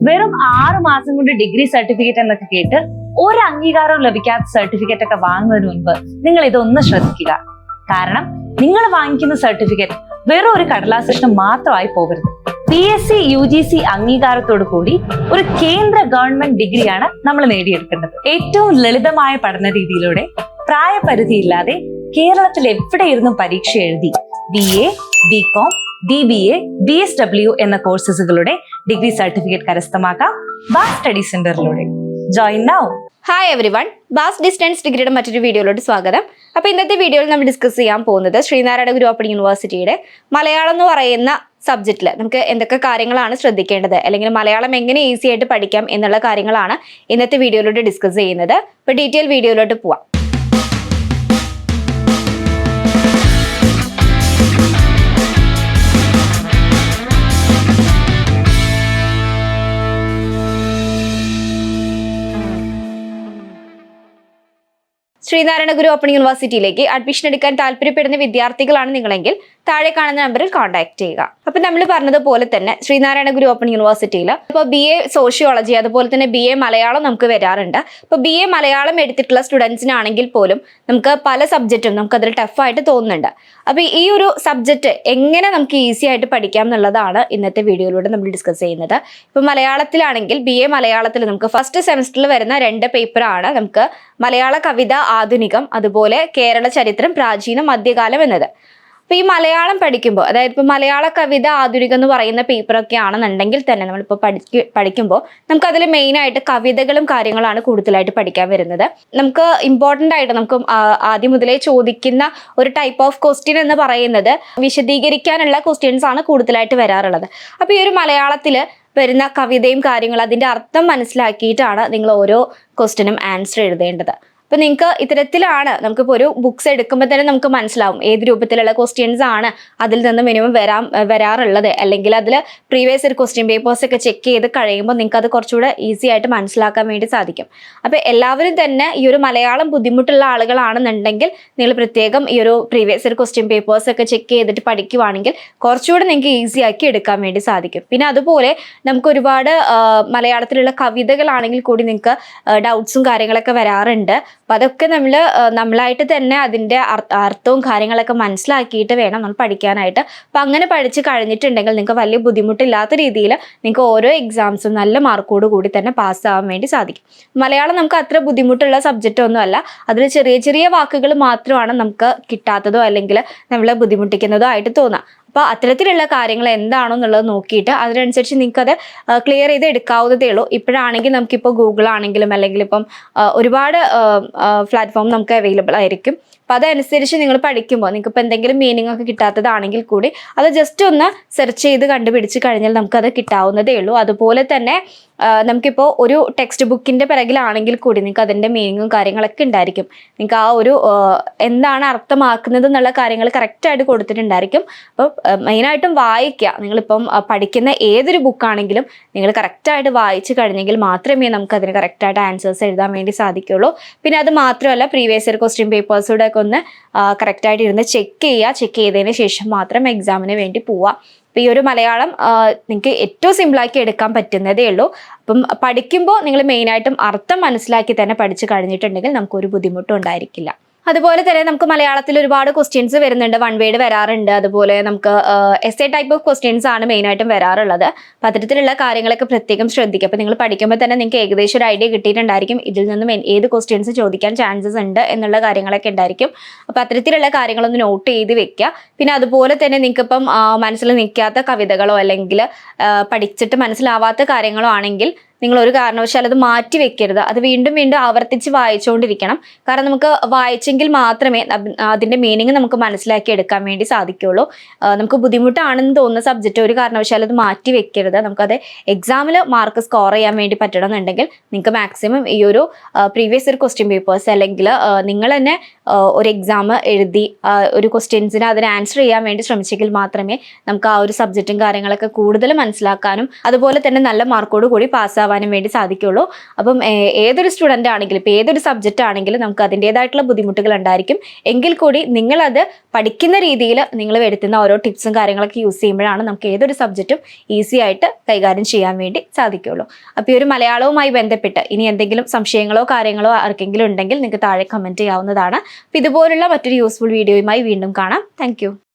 വെറും 6 മാസം കൊണ്ട് ഡിഗ്രി സർട്ടിഫിക്കറ്റ് എന്നൊക്കെ കേട്ട് ഒരു അംഗീകാരവും ലഭിക്കാത്ത സർട്ടിഫിക്കറ്റ് ഒക്കെ വാങ്ങുന്നതിന് മുൻപ് നിങ്ങൾ ഇതൊന്ന് ശ്രദ്ധിക്കുക. കാരണം നിങ്ങൾ വാങ്ങിക്കുന്ന സർട്ടിഫിക്കറ്റ് വെറും ഒരു കടലാസ് കഷ്ണം മാത്രമായി പോകരുത്. PSC UGC അംഗീകാരത്തോടു കൂടി ഒരു കേന്ദ്ര ഗവൺമെന്റ് ഡിഗ്രിയാണ് നമ്മൾ നേടിയെടുക്കേണ്ടത്. ഏറ്റവും ലളിതമായ പഠന രീതിയിലൂടെ പ്രായപരിധിയില്ലാതെ കേരളത്തിൽ എവിടെയിരുന്നും പരീക്ഷ എഴുതി BA, BCom, DBA, BSW എന്ന കോഴ്സുകളുടെ ഡിഗ്രി സർട്ടിഫിക്കറ്റ് കരസ്ഥമാക്കാം ബാസ് സ്റ്റഡി സെന്ററിലൂടെ. Join now. ഹായ് എവരിവൺ, ബാസ് ഡിസ്റ്റൻസ് ഡിഗ്രിയുടെ മറ്റൊരു വീഡിയോയിലോട്ട് സ്വാഗതം. അപ്പോൾ ഇന്നത്തെ വീഡിയോയിൽ നമ്മൾ ഡിസ്കസ് ചെയ്യാൻ പോകുന്നത് ശ്രീനാരായണ ഗുരു ഓപ്പൺ യൂണിവേഴ്സിറ്റിയുടെ മലയാളം എന്ന് പറയുന്ന സബ്ജക്റ്റിൽ നമുക്ക് എന്തൊക്കെ കാര്യങ്ങളാണ് ശ്രദ്ധിക്കേണ്ടത്, അല്ലെങ്കിൽ മലയാളം എങ്ങനെ ഈസി ആയിട്ട് പഠിക്കാം എന്നുള്ള കാര്യങ്ങളാണ് ഇന്നത്തെ വീഡിയോയിലോട്ട് ഡിസ്കസ് ചെയ്യുന്നത്. അപ്പോൾ ഡീറ്റെയിൽ വീഡിയോയിലോട്ട് പോവാം. ശ്രീനാരായണ ഗുരു ഓപ്പൺ യൂണിവേഴ്സിറ്റിയിലേക്ക് അഡ്മിഷൻ എടുക്കാൻ താല്പര്യപ്പെടുന്ന വിദ്യാർത്ഥികളാണ് നിങ്ങളെങ്കിൽ താഴെ കാണുന്ന നമ്പറിൽ കോൺടാക്ട് ചെയ്യുക. അപ്പൊ നമ്മൾ പറഞ്ഞതുപോലെ തന്നെ ശ്രീനാരായണ ഗുരു ഓപ്പൺ യൂണിവേഴ്സിറ്റിയിൽ ഇപ്പോൾ BA സോഷ്യോളജി അതുപോലെ തന്നെ BA മലയാളം നമുക്ക് വരാറുണ്ട്. ഇപ്പോൾ BA മലയാളം എടുത്തിട്ടുള്ള സ്റ്റുഡൻസിനാണെങ്കിൽ പോലും നമുക്ക് പല സബ്ജക്റ്റും നമുക്ക് അതിൽ ടഫായിട്ട് തോന്നുന്നുണ്ട്. അപ്പൊ ഈ ഒരു സബ്ജക്റ്റ് എങ്ങനെ നമുക്ക് ഈസി ആയിട്ട് പഠിക്കാം എന്നുള്ളതാണ് ഇന്നത്തെ വീഡിയോയിലൂടെ നമ്മൾ ഡിസ്കസ് ചെയ്യുന്നത്. ഇപ്പൊ മലയാളത്തിലാണെങ്കിൽ BA മലയാളത്തിൽ നമുക്ക് ഫസ്റ്റ് സെമസ്റ്ററിൽ വരുന്ന 2 പേപ്പറാണ് നമുക്ക് മലയാള കവിത ആധുനികം അതുപോലെ കേരള ചരിത്രം പ്രാചീന മധ്യകാലം എന്നത്. അപ്പൊ ഈ മലയാളം പഠിക്കുമ്പോൾ, അതായത് ഇപ്പൊ മലയാള കവിത ആധുനികം എന്ന് പറയുന്ന പേപ്പറൊക്കെ ആണെന്നുണ്ടെങ്കിൽ തന്നെ നമ്മളിപ്പോൾ പഠിക്കുമ്പോൾ നമുക്ക് അതിൽ മെയിനായിട്ട് കവിതകളും കാര്യങ്ങളാണ് കൂടുതലായിട്ട് പഠിക്കാൻ വരുന്നത്. നമുക്ക് ഇമ്പോർട്ടൻ്റ് ആയിട്ട് നമുക്ക് ആദ്യം മുതലേ ചോദിക്കുന്ന ഒരു ടൈപ്പ് ഓഫ് ക്വസ്റ്റ്യൻ എന്ന് പറയുന്നത് വിശദീകരിക്കാനുള്ള ക്വസ്റ്റ്യൻസ് ആണ് കൂടുതലായിട്ട് വരാറുള്ളത്. അപ്പൊ ഈ ഒരു മലയാളത്തിൽ വരുന്ന കവിതയും കാര്യങ്ങളും അതിൻ്റെ അർത്ഥം മനസ്സിലാക്കിയിട്ടാണ് നിങ്ങൾ ഓരോ ക്വസ്റ്റ്യനും ആൻസർ എഴുതേണ്ടത്. അപ്പൊ നിങ്ങൾക്ക് ഇത്തരത്തിലാണ് നമുക്കിപ്പോൾ ഒരു ബുക്സ് എടുക്കുമ്പോൾ തന്നെ നമുക്ക് മനസ്സിലാവും ഏത് രൂപത്തിലുള്ള ക്വസ്റ്റ്യൻസ് ആണ് അതിൽ നിന്ന് മിനിമം വരാറുള്ളത്, അല്ലെങ്കിൽ അതിൽ പ്രീവിയസ് ഒരു ക്വസ്റ്റ്യൻ പേപ്പേഴ്സ് ഒക്കെ ചെക്ക് ചെയ്ത് കഴിയുമ്പോൾ നിങ്ങൾക്ക് അത് കുറച്ചുകൂടെ ഈസി ആയിട്ട് മനസ്സിലാക്കാൻ വേണ്ടി സാധിക്കും. അപ്പോൾ എല്ലാവരും തന്നെ ഈ ഒരു മലയാളം ബുദ്ധിമുട്ടുള്ള ആളുകളാണെന്നുണ്ടെങ്കിൽ നിങ്ങൾ പ്രത്യേകം ഈ ഒരു പ്രീവിയസ് ഒരു ക്വസ്റ്റ്യൻ പേപ്പേഴ്സ് ഒക്കെ ചെക്ക് ചെയ്തിട്ട് പഠിക്കുവാണെങ്കിൽ കുറച്ചുകൂടെ നിങ്ങൾക്ക് ഈസി ആക്കി എടുക്കാൻ വേണ്ടി സാധിക്കും. പിന്നെ അതുപോലെ നമുക്ക് ഒരുപാട് മലയാളത്തിലുള്ള കവിതകളാണെങ്കിൽ കൂടി നിങ്ങൾക്ക് ഡൗട്ട്സും കാര്യങ്ങളൊക്കെ വരാറുണ്ട്. അപ്പം അതൊക്കെ നമ്മളായിട്ട് തന്നെ അതിൻ്റെ അർത്ഥവും കാര്യങ്ങളൊക്കെ മനസ്സിലാക്കിയിട്ട് വേണം നമ്മൾ പഠിക്കാനായിട്ട്. അപ്പം അങ്ങനെ പഠിച്ച് കഴിഞ്ഞിട്ടുണ്ടെങ്കിൽ നിങ്ങൾക്ക് വലിയ ബുദ്ധിമുട്ടില്ലാത്ത രീതിയിൽ നിങ്ങൾക്ക് ഓരോ എക്സാംസും നല്ല മാർക്കോട് കൂടി തന്നെ പാസ്സാവാൻ വേണ്ടി സാധിക്കും. മലയാളം നമുക്ക് അത്ര ബുദ്ധിമുട്ടുള്ള സബ്ജക്റ്റ് ഒന്നുമല്ല. അതിൽ ചെറിയ ചെറിയ വാക്കുകൾ മാത്രമാണ് നമുക്ക് കിട്ടാത്തതോ അല്ലെങ്കിൽ നമ്മളെ ബുദ്ധിമുട്ടിക്കുന്നതോ ആയിട്ട് തോന്നുക. അപ്പോൾ അത്തരത്തിലുള്ള കാര്യങ്ങൾ എന്താണോ എന്നുള്ളത് നോക്കിയിട്ട് അതിനനുസരിച്ച് നിങ്ങൾക്കത് ക്ലിയർ ചെയ്ത് എടുക്കാവുന്നതേ ഉള്ളൂ. ഇപ്പോഴാണെങ്കിൽ നമുക്കിപ്പോൾ ഗൂഗിൾ ആണെങ്കിലും അല്ലെങ്കിൽ ഇപ്പം ഒരുപാട് പ്ലാറ്റ്ഫോം നമുക്ക് അവൈലബിൾ ആയിരിക്കും. അപ്പം അതനുസരിച്ച് നിങ്ങൾ പഠിക്കുമ്പോൾ നിങ്ങൾക്കിപ്പോൾ എന്തെങ്കിലും മീനിങ് ഒക്കെ കിട്ടാത്തതാണെങ്കിൽ കൂടി അത് ജസ്റ്റ് ഒന്ന് സെർച്ച് ചെയ്ത് കണ്ടുപിടിച്ച് കഴിഞ്ഞാൽ നമുക്കത് കിട്ടാവുന്നതേ ഉള്ളൂ. അതുപോലെ തന്നെ നമുക്കിപ്പോൾ ഒരു ടെക്സ്റ്റ് ബുക്കിൻ്റെ പിറകിലാണെങ്കിൽ കൂടി നിങ്ങൾക്ക് അതിൻ്റെ മീനിങ്ങും കാര്യങ്ങളൊക്കെ ഉണ്ടായിരിക്കും. നിങ്ങൾക്ക് ആ ഒരു എന്താണ് അർത്ഥമാക്കുന്നത് എന്നുള്ള കാര്യങ്ങൾ കറക്റ്റായിട്ട് കൊടുത്തിട്ടുണ്ടായിരിക്കും. അപ്പോൾ മെയിനായിട്ടും വായിക്കുക. നിങ്ങളിപ്പം പഠിക്കുന്ന ഏതൊരു ബുക്കാണെങ്കിലും നിങ്ങൾ കറക്റ്റായിട്ട് വായിച്ച് കഴിഞ്ഞെങ്കിൽ മാത്രമേ നമുക്കതിന് കറക്റ്റായിട്ട് ആൻസേഴ്സ് എഴുതാൻ വേണ്ടി സാധിക്കുകയുള്ളൂ. പിന്നെ അത് മാത്രമല്ല പ്രീവിയസ് ഇയർ ക്വസ്റ്റ്യൻ പേപ്പേഴ്സൂടെ ഒക്കെ ഒന്ന് കറക്റ്റായിട്ട് ഇരുന്ന് ചെക്ക് ചെയ്തതിന് ശേഷം മാത്രം എക്സാമിന് വേണ്ടി പോവുക. അപ്പോൾ ഈ ഒരു മലയാളം നിങ്ങൾക്ക് ഏറ്റവും സിമ്പിളാക്കി എടുക്കാൻ പറ്റുന്നതേ ഉള്ളൂ. അപ്പം പഠിക്കുമ്പോൾ നിങ്ങൾ മെയിനായിട്ടും അർത്ഥം മനസ്സിലാക്കി തന്നെ പഠിച്ചു കഴിഞ്ഞിട്ടുണ്ടെങ്കിൽ നമുക്കൊരു ബുദ്ധിമുട്ടും ഉണ്ടായിരിക്കില്ല. അതുപോലെ തന്നെ നമുക്ക് മലയാളത്തിൽ ഒരുപാട് ക്വസ്റ്റ്യൻസ് വരുന്നുണ്ട്. 1 വേർഡ് വരാറുണ്ട്. അതുപോലെ നമുക്ക് എസ്സേ ടൈപ്പ് ഓഫ് ക്വസ്റ്റ്യൻസ് ആണ് മെയിനായിട്ടും വരാറുള്ളത്. അപ്പം അത്തരത്തിലുള്ള കാര്യങ്ങളൊക്കെ പ്രത്യേകം ശ്രദ്ധിക്കുക. അപ്പോൾ നിങ്ങൾ പഠിക്കുമ്പോൾ തന്നെ നിങ്ങൾക്ക് ഏകദേശം ഒരു ഐഡിയ കിട്ടിയിട്ടുണ്ടായിരിക്കും ഇതിൽ നിന്നും ഏത് ക്വസ്റ്റ്യൻസ് ചോദിക്കാൻ ചാൻസസ് ഉണ്ട് എന്നുള്ള കാര്യങ്ങളൊക്കെ ഉണ്ടായിരിക്കും. അപ്പോൾ അത്തരത്തിലുള്ള കാര്യങ്ങളൊന്ന് നോട്ട് ചെയ്ത് വെക്കുക. പിന്നെ അതുപോലെ തന്നെ നിങ്ങൾക്കിപ്പം മനസ്സിൽ നിൽക്കാത്ത കവിതകളോ അല്ലെങ്കിൽ പഠിച്ചിട്ട് മനസ്സിലാവാത്ത കാര്യങ്ങളോ ആണെങ്കിൽ നിങ്ങൾ ഒരു കാരണവശാൽ അത് മാറ്റി വെക്കരുത്. അത് വീണ്ടും വീണ്ടും ആവർത്തിച്ച് വായിച്ചുകൊണ്ടിരിക്കണം. കാരണം നമുക്ക് വായിച്ചെങ്കിൽ മാത്രമേ അതിൻ്റെ മീനിങ് നമുക്ക് മനസ്സിലാക്കി എടുക്കാൻ വേണ്ടി സാധിക്കുകയുള്ളൂ. നമുക്ക് ബുദ്ധിമുട്ടാണെന്ന് തോന്നുന്ന സബ്ജക്റ്റ് ഒരു കാരണവശാൽ അത് മാറ്റി വെക്കരുത്. നമുക്കത് എക്സാമിൽ മാർക്ക് സ്കോർ ചെയ്യാൻ വേണ്ടി പറ്റണമെന്നുണ്ടെങ്കിൽ നിങ്ങൾക്ക് മാക്സിമം ഈ ഒരു പ്രീവിയസ് ഇയർ ക്വസ്റ്റ്യൻ പേപ്പേഴ്സ് അല്ലെങ്കിൽ നിങ്ങൾ തന്നെ ഒരു എക്സാം എഴുതി ഒരു ക്വസ്റ്റ്യൻസിന് അതിന് ആൻസർ ചെയ്യാൻ വേണ്ടി ശ്രമിച്ചെങ്കിൽ മാത്രമേ നമുക്ക് ആ ഒരു സബ്ജക്റ്റും കാര്യങ്ങളൊക്കെ കൂടുതൽ മനസ്സിലാക്കാനും അതുപോലെ തന്നെ നല്ല മാർക്കോട് കൂടി പാസ്സാവാനും വേണ്ടി സാധിക്കുള്ളൂ. അപ്പം ഏതൊരു സ്റ്റുഡൻ്റ് ആണെങ്കിലും ഇപ്പോൾ ഏതൊരു സബ്ജക്റ്റ് ആണെങ്കിലും നമുക്ക് അതിൻ്റെതായിട്ടുള്ള ബുദ്ധിമുട്ടുകൾ ഉണ്ടായിരിക്കും. എങ്കിൽ കൂടി നിങ്ങളത് പഠിക്കുന്ന രീതിയിൽ നിങ്ങൾ വരുത്തുന്ന ഓരോ ടിപ്സും കാര്യങ്ങളൊക്കെ യൂസ് ചെയ്യുമ്പോഴാണ് നമുക്ക് ഏതൊരു സബ്ജക്റ്റും ഈസി ആയിട്ട് കൈകാര്യം ചെയ്യാൻ വേണ്ടി സാധിക്കുള്ളൂ. അപ്പോൾ ഈ ഒരു മലയാളവുമായി ബന്ധപ്പെട്ട് ഇനി എന്തെങ്കിലും സംശയങ്ങളോ കാര്യങ്ങളോ ആർക്കെങ്കിലും ഉണ്ടെങ്കിൽ നിങ്ങൾക്ക് താഴെ കമൻറ്റ് ചെയ്യാവുന്നതാണ്. അപ്പോൾ ഇതുപോലുള്ള മറ്റൊരു യൂസ്ഫുൾ വീഡിയോയുമായി വീണ്ടും കാണാം. താങ്ക്